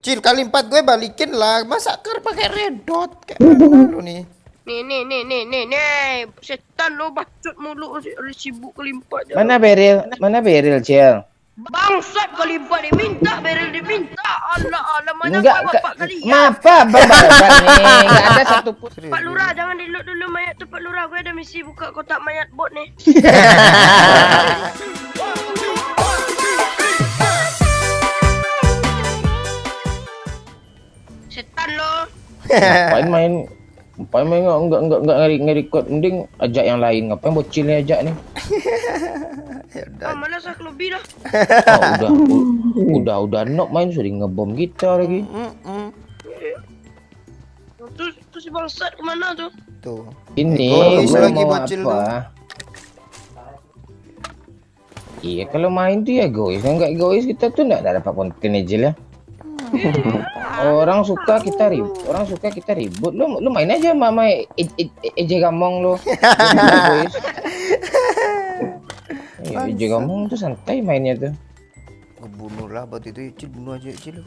Cil, kali 4 gue balikin lah. Masa kar pakai redot kayak mana lu nih? Nih, setan lo bacot mulu, sibuk kelimpat. Mana beril? Mana beril, Cil? Bangsat kelimpat diminta, beril diminta. Allah, mana Enggak, gua bapak kalian. Ngapa babat nih? Enggak ada satu pun. Pak Lurah, jangan di-load dulu mayat tuh Pak Lurah. Gue ada misi buka kotak mayat bot nih. Setan lo. Ngapain main enggak nge-record, mending ajak yang lain. Ngapain bocilnya ajak nih? Ya udah. Malas aku lebih dah. Udah nok main sudah ngebom kita lagi. Terus si bangsat kemana tuh? Tuh. Ini Egois gua lagi mau bocil apa? Iya, kalau main tuh ya egois. Enggak egois kita tuh enggak dapat konten aja lah. Orang suka kita ribut. Lu main aja mama eje gamong lu. Egois. Ya, eje gamong tuh santai mainnya tuh. Gue bunuh lah buat itu. Cil, bunuh aja Cil.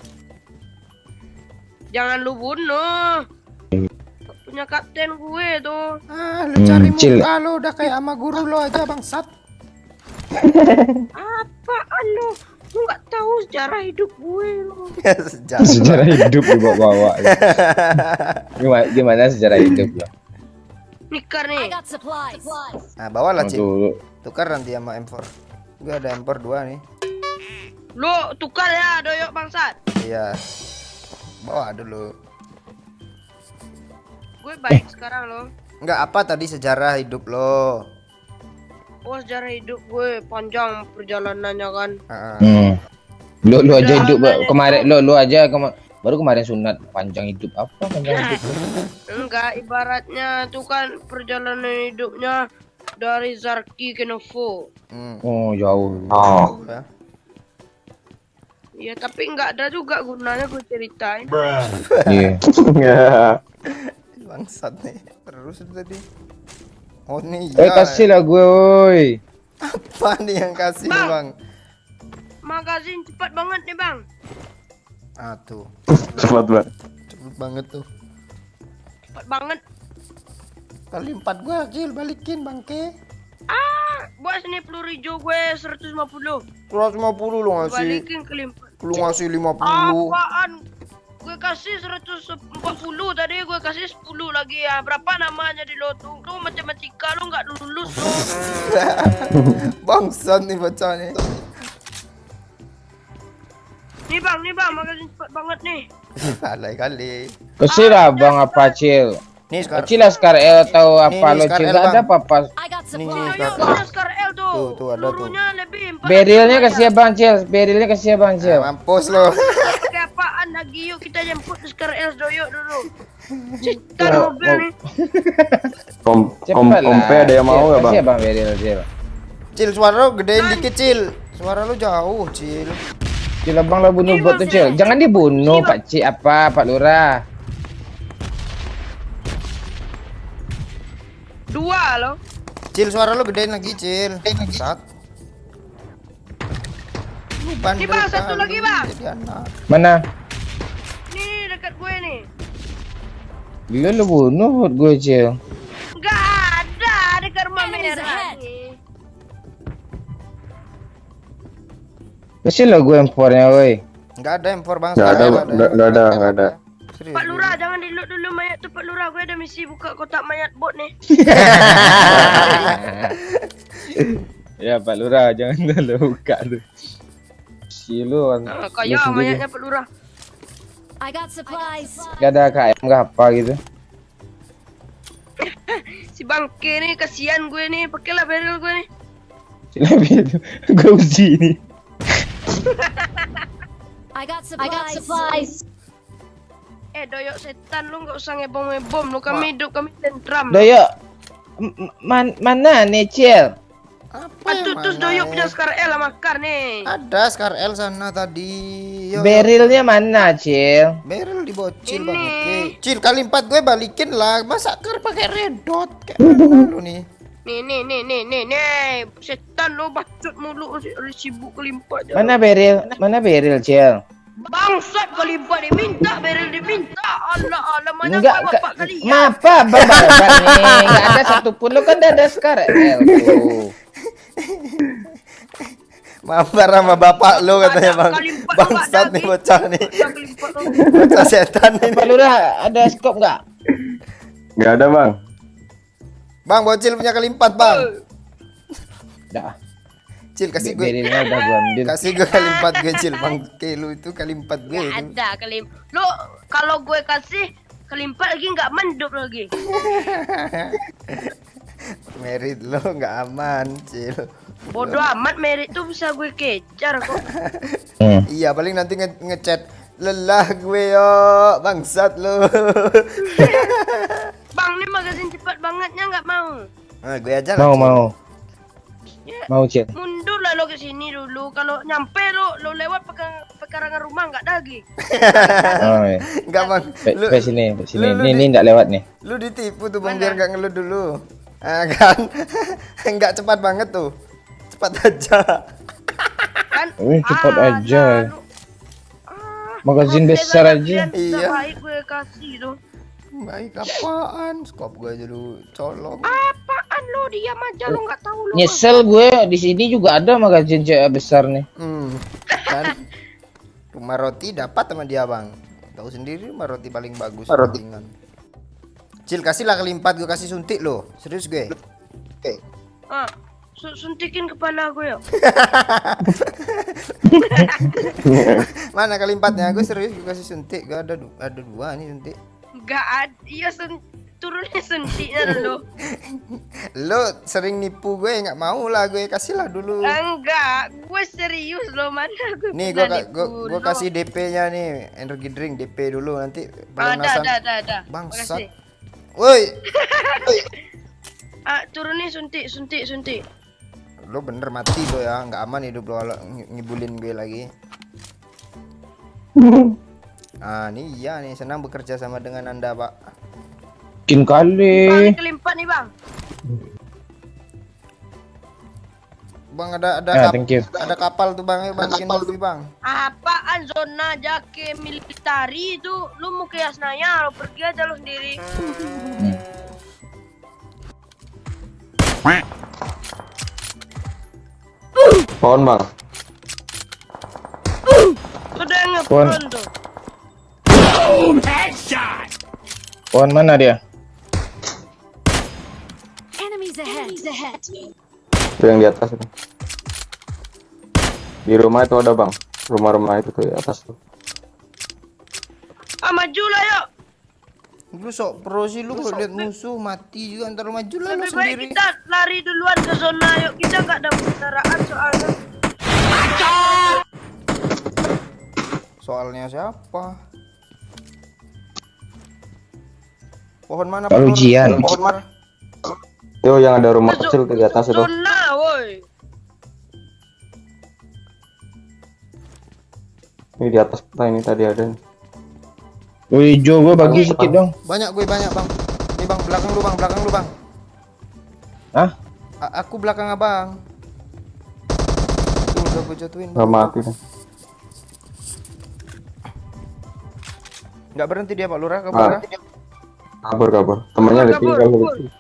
Jangan lu bunuh. Punya kapten gue tuh. Ah, lu cari Cil. muka lu udah kayak sama guru lo aja bangsat. Apaan lu? Lu nggak tahu sejarah hidup gue lu. Sejarah hidup dibawa-bawa. Gimana sejarah hidup lo? Nikar nih. Nah, bawalah Cil. Tuh, Tukar nanti sama M4. Gue ada M4 2 nih. Lu tukar ya doyok bangsat. Iya. Bawa dulu. Gue baik sekarang lo. Enggak apa tadi sejarah hidup lo. Oh sejarah hidup gue panjang perjalanannya kan. Lu aja hidup kemarin lu aja baru kemarin sunat panjang hidup apa panjang hidup lu? Enggak, ibaratnya tuh kan perjalanan hidupnya dari Zarki ke Novo. Oh jauh. Ya. Ya tapi enggak ada juga gunanya gue ceritain. Iya. Bangsat nih. Terus itu tadi. Oh nih Kasih lah gue, woi. Apa nih yang kasih bang? Magazin cepat banget nih bang. Ah tuh. Cepat banget. Cepet banget tuh. Cepat banget. Kali 4 gua Cil balikin bangke. Buat sini peluru hijau gue 150. 150 lu ngasih. Balikin ke limpat. Lu ngasih 50. Apaan? Gue kasih 140 tadi, gue kasih 10 lagi ya. Berapa namanya di lotung? Lu matematika lu nggak lulus lu. Bangsat nih bocah nih. Nih bang, magazin cepat banget nih. Alay kali. Kasih lah bang apa Cil? Nih sekarang. Kecil lah Scar L atau apa Nih, lo Scar Cil? L, Gak ada Bang. apa-apa. Nih Ayo, ada Scar L tuh. Tuh, ada tuh. Pelurunya lebih. Berilnya kasih ya bang Cil. Berilnya kasih ya bang Cil. Mampus lo. Kayak apaan lagi, yuk kita jemput Scar L doyok dulu. Cetan mobil nih. Kompe ada yang mau nggak bang? Kasih ya bang Beril Cil. Cil, suara lu gedein dikit Cil. Suara lu jauh Cil. Cil abang lah bunuh bot tuh Cil. Jangan dibunuh Pak Cik apa Pak Lurah. 2 loh. Cil, suara lu gedein lagi Cil. Bangsat. Lu bandel Nih, Bang, satu kali, lagi, Bang. jadi anak. Mana? Nih dekat gue nih. Lu bunuh bot gue Cil. Nggak ada dekat rumah merah nih. Kasih lah gue M4-nya woi. Enggak ada M4 bang. Nggak ada. Serius, Pak Lurah, jangan di-load dulu mayat tuh Pak Lurah. Gue ada misi buka kotak mayat bot nih. Ya Pak Lurah jangan dulu buka tuh. Si lu Kayak mayatnya Pak Lurah. I got supplies. gak ada KM gak apa gitu. Si bangke nih kasihan gue nih. Pakailah barrel gue nih. Silabi itu gue uji ini. I got supplies. Doyok setan lu nggak usah ngebom. Lu kami hidup kami tentram. Doyok mana nih Cil? Apa yang Terus mana doyok ya? punya Scar L sama Kar nih. Ada Scar L sana tadi. Yo, Berilnya mana Cil? Beryl dibocil Ini. bang. Oke. Cil, kali 4 gue balikin lah. Masa Kar pakai redot kayak mana lu nih? Setan lu bacot mulu, sibuk kelimpat. Mana Beril Cil? Bangsat kali empat diminta, Beril diminta. Allah, mana Enggak, kau bapak kalian? Maaf Bang Bapak nih. Enggak ada satupun lo kan ada sekarang. Tuh. Maaf sama bapak lu katanya bang. Kali empat Bangsat nih lagi. bocah nih. Kali empat lo. Bocah setan ini. Pak Lurah ada skop enggak? Nggak ada bang. Bang, bocil punya kali 4 bang. Dah. Cil kasih gue. Berilnya udah gua ambil. Kasih gue kali 4 gue Cil bang. Kayak lu itu kali 4 gue Nggak itu. ada kali. Lo kalau gue kasih kali empat lagi nggak menduk lagi. Merit lo nggak aman Cil. Bodoh amat merit tuh bisa gue kejar kok. Iya paling nanti ngechat lelah gue yo bangsat lo. Bang, ini magazin cepat bangetnya nggak mau. Nah, gue aja lah. Cil. Mau. Ya, Mau Cil. mundur lah lo ke sini dulu. Kalau nyampe lo lewat pekarangan rumah nggak lagi. Oh, iya. Enggak bang. Lu, Sini. lu Ini enggak lewat nih. lu ditipu tuh bang Mana? biar nggak ngeluh dulu. Ah, kan nggak cepat banget tuh. Cepat aja. Kan? Cepat aja. Lu- Magazin konten besar aja aja. Iya. Iya. Baik gue kasih tuh. Baik apaan? Skop gue aja dulu colong. Apaan lo diam aja lo nggak tahu lo. Nyesel gue di sini juga ada magazin besar nih. Kan rumah roti dapat sama dia bang. Tahu sendiri rumah roti paling bagus. Roti. Ringan. Cil kasihlah kali 4 gue kasih suntik lo. Serius gue. Ah, suntikin kepala gue ya. Mana kali 4-nya? Gue serius gue kasih suntik. Gue ada 2 nih suntik. Nggak ada. Iya turunnya suntiknya dulu. Lo sering nipu gue nggak mau lah gue kasih lah dulu. Enggak, gue serius loh, mana gue Nih pernah gue nipu lo. kasih DP-nya nih, energy drink DP dulu nanti Ada. pelunasan. Makasih. Bangsat. Woi, Turunin suntik. lo bener mati lo ya, nggak aman hidup lo kalau ngibulin gue lagi. Nih iya nih senang bekerja sama dengan anda pak. Bikin kali. Bang, kelimpat nih bang. Bang ada Thank you. ada kapal tuh bang, bikin movie bang. Apaan zona jake militari itu? Lu mau ke Yasnaya, lo pergi aja lo sendiri. Pohon bang. Udah ngepron tuh. Pohon mana dia? Enemies ahead. Itu yang di atas itu. Di rumah itu ada bang. Rumah-rumah itu tuh di atas tuh. Maju lah yuk. Lu sok pro sih lu kalau lihat musuh mati juga ntar maju lah lu Lebih baik sendiri. kita lari duluan ke zona yuk. Kita nggak ada kendaraan soalnya. Soalnya siapa? Pohon mana? Pak ujian. Pohon mana? Yo yang ada rumah kecil tuh di atas itu. Zona, woi. Ini di atas peta ini tadi ada. Woi, hijau gue bagi sedikit dong. Banyak gue banyak bang. Ini bang belakang lu bang. Hah? Aku belakang abang. Tuh udah gue jatuhin. Gak mati dah. Nggak berhenti dia Pak Lurah kabur. Kabur. Temennya ada Kabur, 3 kabur. gitu.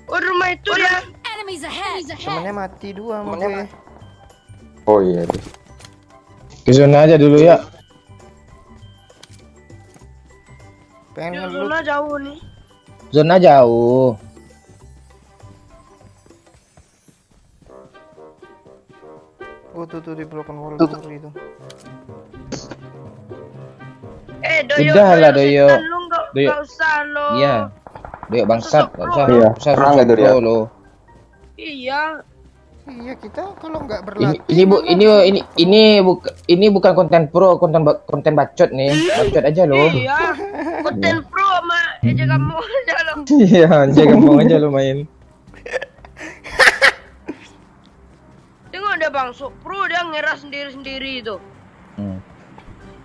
Oh, rumah itu ya. Enemies ahead. Temennya mati 2 sama gue. Oh iya deh. Ke zona aja dulu ya. Pengen Di ngelut. zona jauh nih. Zona jauh. Oh tuh di broken wall itu. Doyo. Udah lah, Doyo. setan, lu Doyo. nggak usah lo. Iya. Dia bangsat, enggak usah. Iya, Usah perang itu dia. lo. Iya. Iya kita kalau nggak Ini berlatih. ini bukan konten pro, konten bacot nih. Bacot aja lo. Iya. Konten pro sama aja kamu aja lo. Iya, anjay gampang aja lo main. Tengok dia bang, so pro dia ngeras sendiri itu.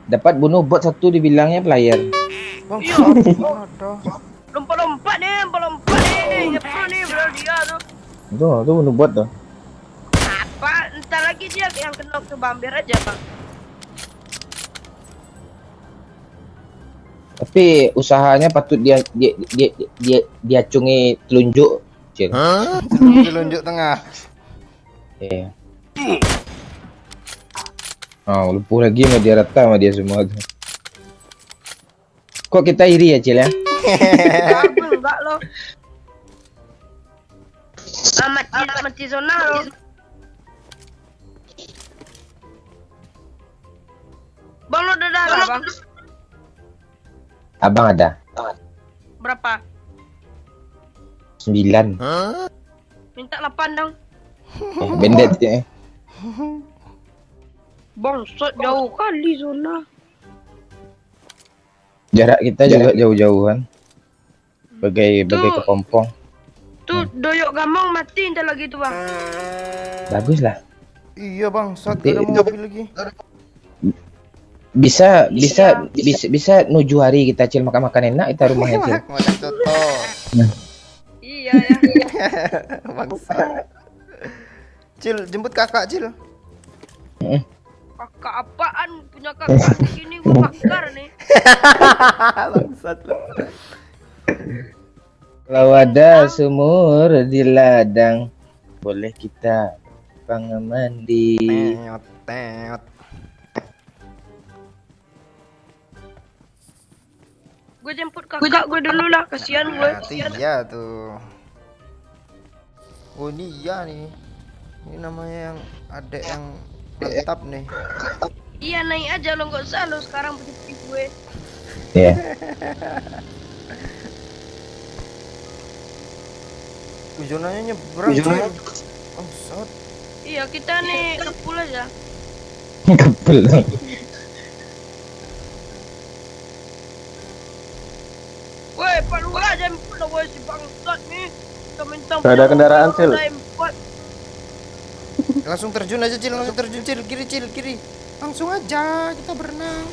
Dapat bunuh bot satu dibilangnya player. Bang, Iya. ada. Lompat-lompat nih, ngepro nih, bro dia tuh. Tuh bunuh bot tuh. Apa? Ntar lagi dia yang kena ke bamber aja bang. Tapi usahanya patut dia acungi telunjuk, Cil. Telunjuk tengah. Iya. Oh, lumpuh lagi sama dia, rata sama dia semua tuh. Kok kita iri ya, Cil ya? Enggak loh. Mati zona loh. Bang lo udah darah bang? Abang ada Berapa? 9. Minta 8 dong. Bendet ya. Bangsat jauh kali zona. Jarak kita juga jauh-jauhan. Bagai kepompong. Tuh doyok gamong mati entar lagi tuh bang. Bagus lah. Iya bang, saat Nanti- ada mobil lagi. Bisa nuju hari kita Cil makan enak kita rumahnya Cil. Makan soto. Iya ya. Bangsa. Cil, jemput kakak Cil. Kakak apaan punya kakak segini gua bakar nih. Bangsat lu. Kalau ada sumur di ladang, boleh kita mandi. Teot, teot. Gue jemput kakak gue dulu lah, kasihan gue. Nah, tuh iya tuh. Oh ini iya nih. Ini namanya yang adek yang mantap nih. Iya naik aja lo nggak usah lo sekarang putih gue. Ya. Zonanya nyebrang. Cil. Bangsat. Iya kita nih kepul aja. Kepel. Woi Pak Lurah jemput lah woi si bangsat nih. Minta Gak ada kendaraan, Cil. Langsung terjun aja Cil, langsung terjun Cil, kiri. Langsung aja kita berenang.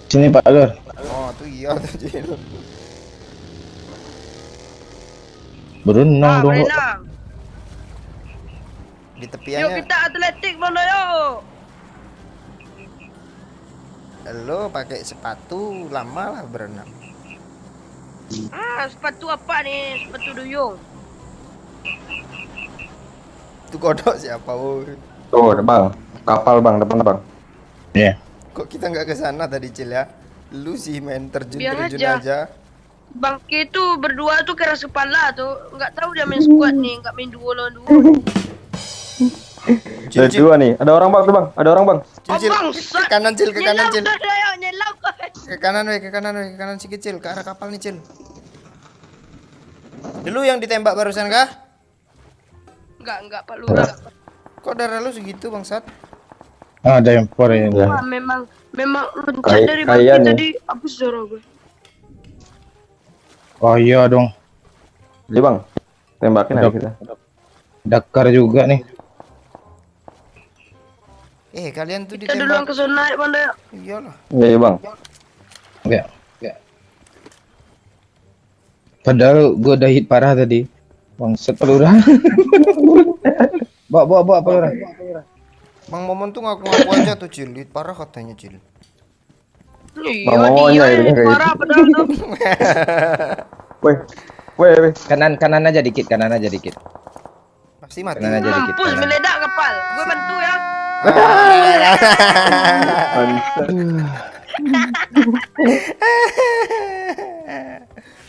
Sini Pak Lur. Oh tuh iya tuh Cil. Berenang dong. berenang. Di Yuk tepiannya. kita atletik mana yuk. Lo pakai sepatu lama lah berenang. Sepatu apa nih? Sepatu duyung. Itu kodok siapa woi? Tuh, bang. Kapal bang, depan bang. Ya. Kok kita nggak ke sana tadi Cil ya? Lu sih main terjun Biar aja. aja. Bangke tuh berdua tuh keras kepala tuh. Nggak tahu dia main squad nih, nggak main duo lawan duo. Cil, Ada dua nih. Ada orang bang tuh bang. Ada orang bang. Cil. Ke kanan Cil, ke kanan Cil. Nyelau. Ke kanan weh, ke kanan sedikit Cil, ke arah kapal nih Cil. Dulu yang ditembak barusan kah? Enggak Pak Lurah. Kok darah lu segitu bangsat? Ah, ada yang por ya. Wah, memang loncat Kay- dari kaya bangke nih. tadi hapus darah gue. Oh iya dong. Jadi bang. Tembakin aja kita. Dakar juga nih. Kalian tuh Kita duluan ditembak. ke zona ya Bang Dayo. Iyalah. Iya bang. Enggak. Padahal gua udah hit parah tadi. Bangsat Pak Lurah. Bawa Pak Lurah. Bang Momon tuh ngaku-ngaku aja tuh Cil, hit parah katanya Cil. Iya, Bang Momonya dia ini yang kayak parah padahal tuh. Weh. Kanan aja dikit. Pasti mati. Kanan aja dikit. Mampus Kanan. meledak kapal. Gue bantu ya.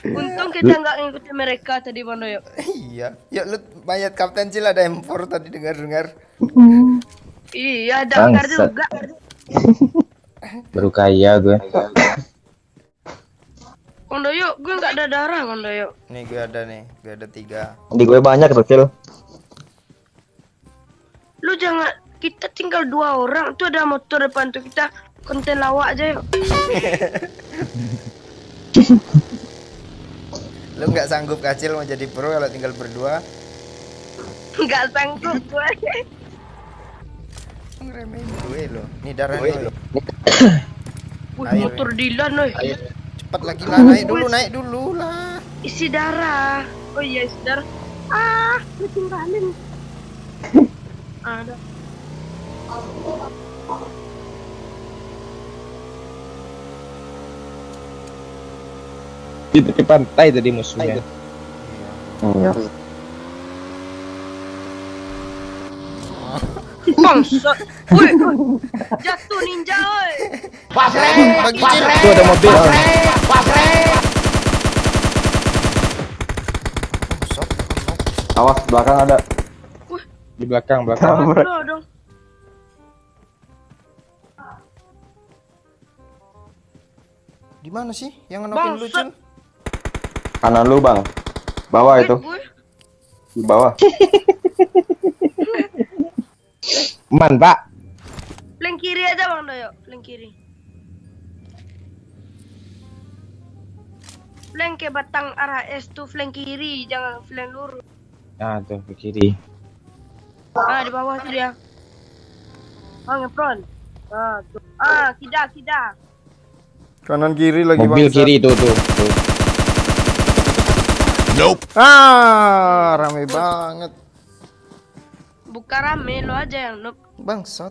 Untung kita nggak ngikutin mereka tadi Bang Dayo. Iya. Ya lu mayat Kapten Cil ada M4 tadi dengar-dengar. Iya, Dakar Bangsat. juga. Baru kaya gue. Bang Dayo, gue nggak ada darah Bang Dayo. Nih gue ada 3. Di gue banyak kecil. Lu jangan, kita tinggal 2 orang. Tuh ada motor depan tuh, kita konten lawak aja yuk. Lu nggak sanggup kacil mau jadi pro kalau tinggal berdua? Nggak sanggup gue. Ngeremehin gue lo. Nih darah lo. Wih, Ayo, motor Dilan loh. Cepat lagi lah, naik dulu lah. Isi darah. Oh iya, isi darah. Gue tinggalin. Ada. Di tepi pantai tadi musuhnya. Iya. Bangsat. Woi. Jatuh ninja oi. Bagi Cil. Itu ada mobil. Awas belakang ada. Di belakang. Aduh dong. Di mana sih yang ngenokin lu, Cil? Kanan lu bang. Bawah itu. Gue. Di bawah. Man, Pak. Flank kiri aja Bang Doyo, flank kiri. Flank ke batang arah S tuh flank kiri, jangan flank lurus. Nah, tuh ke kiri. Ah, di bawah tuh dia. Ah, ngepron. Ah, tuh. Ah, kida. Kanan kiri lagi Mobil bangsat. kiri tuh. Ah, rame banget. Buka rame lo aja yang noob. Bangsat.